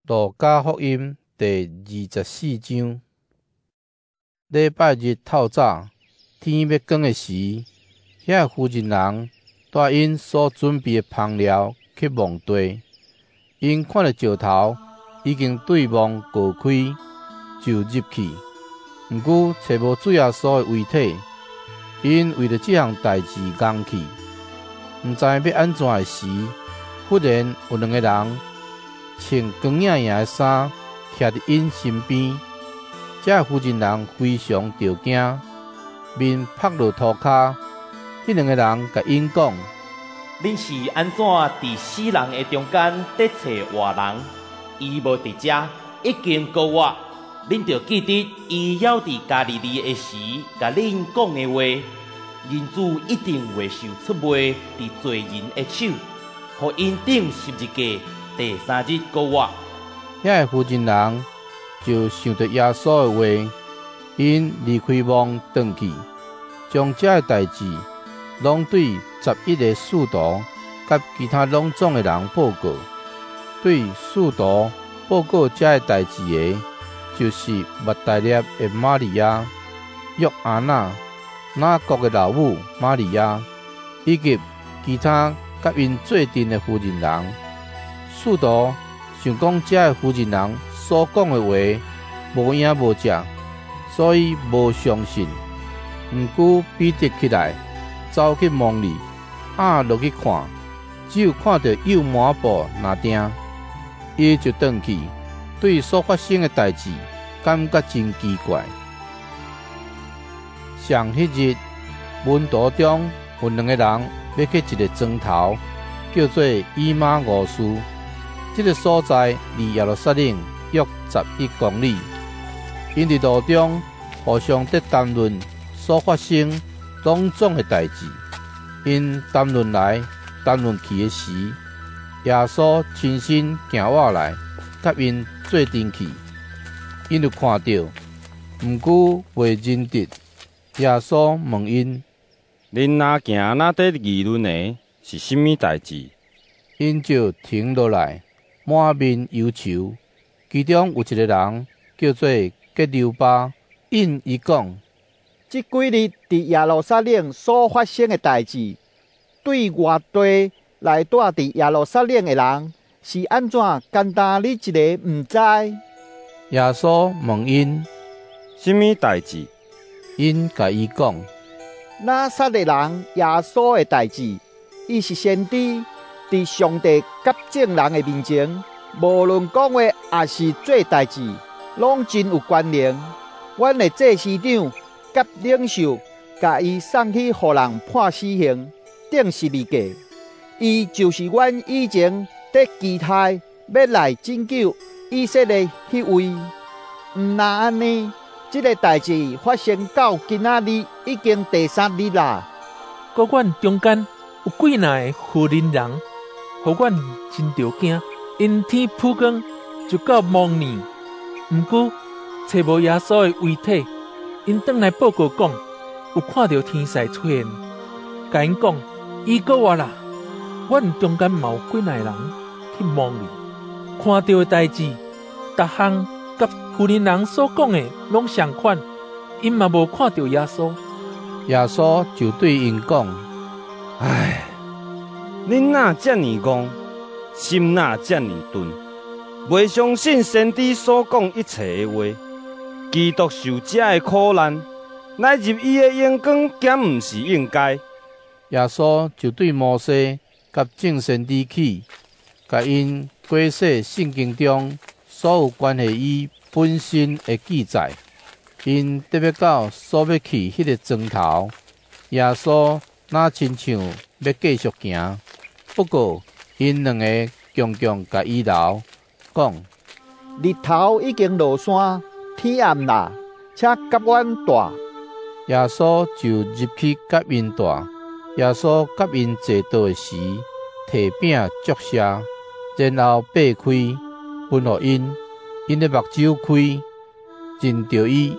路加福音第24章。礼拜日透早，天要光的时，遐妇人人带因所准备的香料去墓地。因看到石头已经对墓过开，就入去。毋过找无主耶稣的遗体，因为了这项代志硬去。毋知要安怎的时，忽然有两个人穿光影影的衫，徛伫因身边。这妇人人非常着惊，面趴落涂骹。迄两个人甲因讲：恁是安怎伫死人的中间得找活人？伊无伫遮，已经5月。恁着记得伊要伫加利利的时，甲恁讲的话：人子一定会受出卖伫罪人的手，互因顶十字架。第3日5月。遐个妇人人就想着耶稣的话，因离开墓转去，将这个代志拢对11个使徒甲其他拢总的人报告。对使徒报告这个代志的，就是麦大列的玛利亚、约安娜、雅各的老母玛利亚，以及其他甲因做阵的妇人人。使徒想讲这个妇人人所讲的话无影无迹，所以无相信。毋过彼得起来，走去墓里，落去看，只有看到有抹布拿钉，伊就转去，对所发生的代志感觉真奇怪。上迄日，门徒中有两个人要去一个庄头，叫做以马五斯。这个所在离耶路撒冷约11公里。因伫路中互相在谈论所发生拢总的代志。因谈论来谈论去的时，耶稣亲身行过来，甲因做阵去。因就看到，毋过未认得。耶稣问因：恁若行那得议论的是甚物代志？因就停落来，满面忧愁。其中有一个人叫做革流巴，因伊讲：这几日伫耶路撒冷所发生的代志，对外地来住伫耶路撒冷的人是安怎？简单你一个毋知？耶稣问因：甚物代志？因甲伊讲：拿撒勒人耶稣的代志，伊是先知，伫上帝甲众人的面前，无论讲话也是做代志，拢真有关联。阮的祭司长甲领袖，甲伊送去互人判死刑，钉十字架。伊就是阮以前在期待要来拯救以色列迄位。毋那安尼，这个代志发生到今仔日已经第3日啦。搁阮中间有几若个妇人人，互阮真着惊。因天曝光就到墓里，毋过找无耶稣的遗体。因转来报告讲，有看到天使出现，甲因讲伊搁活啦。阮中间嘛有几若个人去墓里，看到的代志，逐项甲妇人人所讲的拢相款。因嘛无看到耶稣。耶稣就对因讲：唉，恁哪遮尔戆，心哪遮尔钝，袂相信先知所讲一切的话。基督受这的苦难，来入伊的阳光，减毋是应该。耶稣就对摩西甲众先知起，甲因解释圣经中所有关系伊本身的记载。因特别到所要去迄个庄头，耶稣哪亲像要继续行，不过因两个强强甲伊留，讲：日头已经落山，天暗啦，请甲阮住。耶稣就入去甲因住。耶稣甲因坐倒的时，摕饼祝谢，然后擘开，分予因。因的目睭开，认着伊。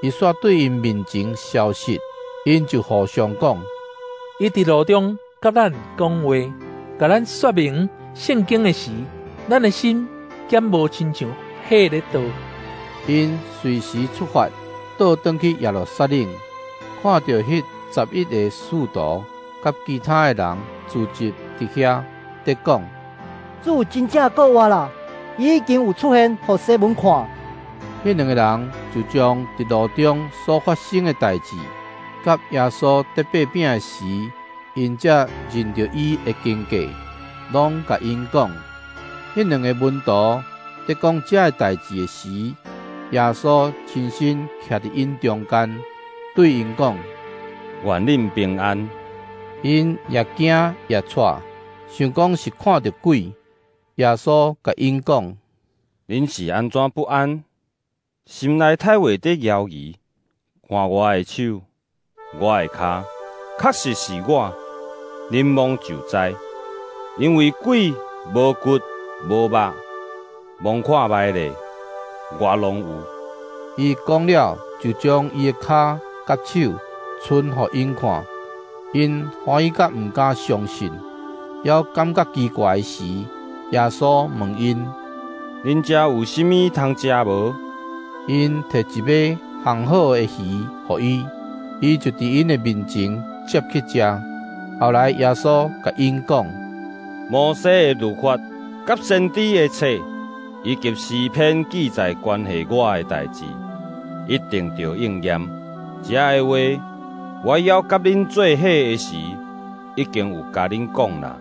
伊煞对因面前消失，因就互相讲：伊伫路中甲咱讲话，甲咱说明圣经的时，咱的心减无亲像迄个道。因随时出发，倒转去耶路撒冷，看到迄11个使徒甲其他的人聚集伫遐，得讲：主真正过活啦，伊已经有出现，互西门看。迄2个人就将伫路中所发生的代志，甲耶稣得擘饼的时，因才认着伊的经过，拢甲因讲。迄2个门徒在讲这个代志的时，耶稣亲身徛伫因中间，对因讲：愿恁平安。因也惊也喘，想讲是看到鬼。耶稣甲因讲：恁是安怎不安？心内太袂得犹豫。看我的手，我的骹，确实是我。恁望就知，因为鬼无骨无肉，望看觅咧，我拢有。伊讲了，就将伊的骹甲手伸互因看。因欢喜甲毋敢相信，要感觉奇怪的时，耶稣问因：恁遮有甚物通食无？因摕一尾烘好的鱼互伊，伊就伫因的面前接去食。后来耶稣甲因讲：摩西的律法甲先知的册，以及诗篇记载关系我的代志，一定着应验。这个话，我要甲恁做伙的时，已经有甲恁讲啦。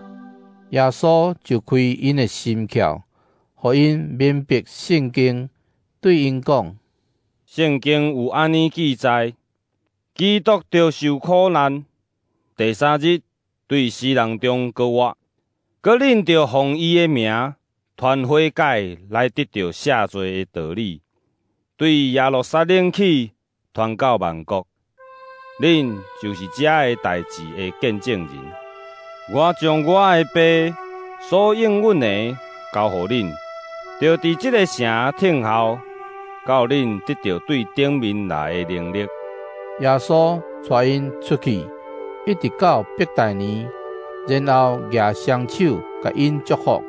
耶稣就开因的心窍，互因明白圣经，对因讲：圣经有安尼记载，基督着受苦难，第3日对死人中高活，搁恁着奉伊的名传悔改来得到赦罪的道理，对耶路撒冷起传到万国。恁就是这个代志的见证人。我将我的爸所应允的交予恁，就伫这个城听候，到恁得到对顶面来的能力。耶稣带因出去，一直到伯大尼，然后举双手甲因祝福。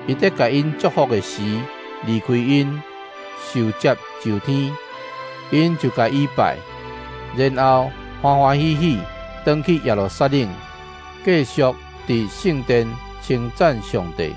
伊在甲因祝福的时，离开因，受接就天。因就甲伊拜，然后欢欢喜喜返去耶路撒冷，继续伫圣殿称赞上帝。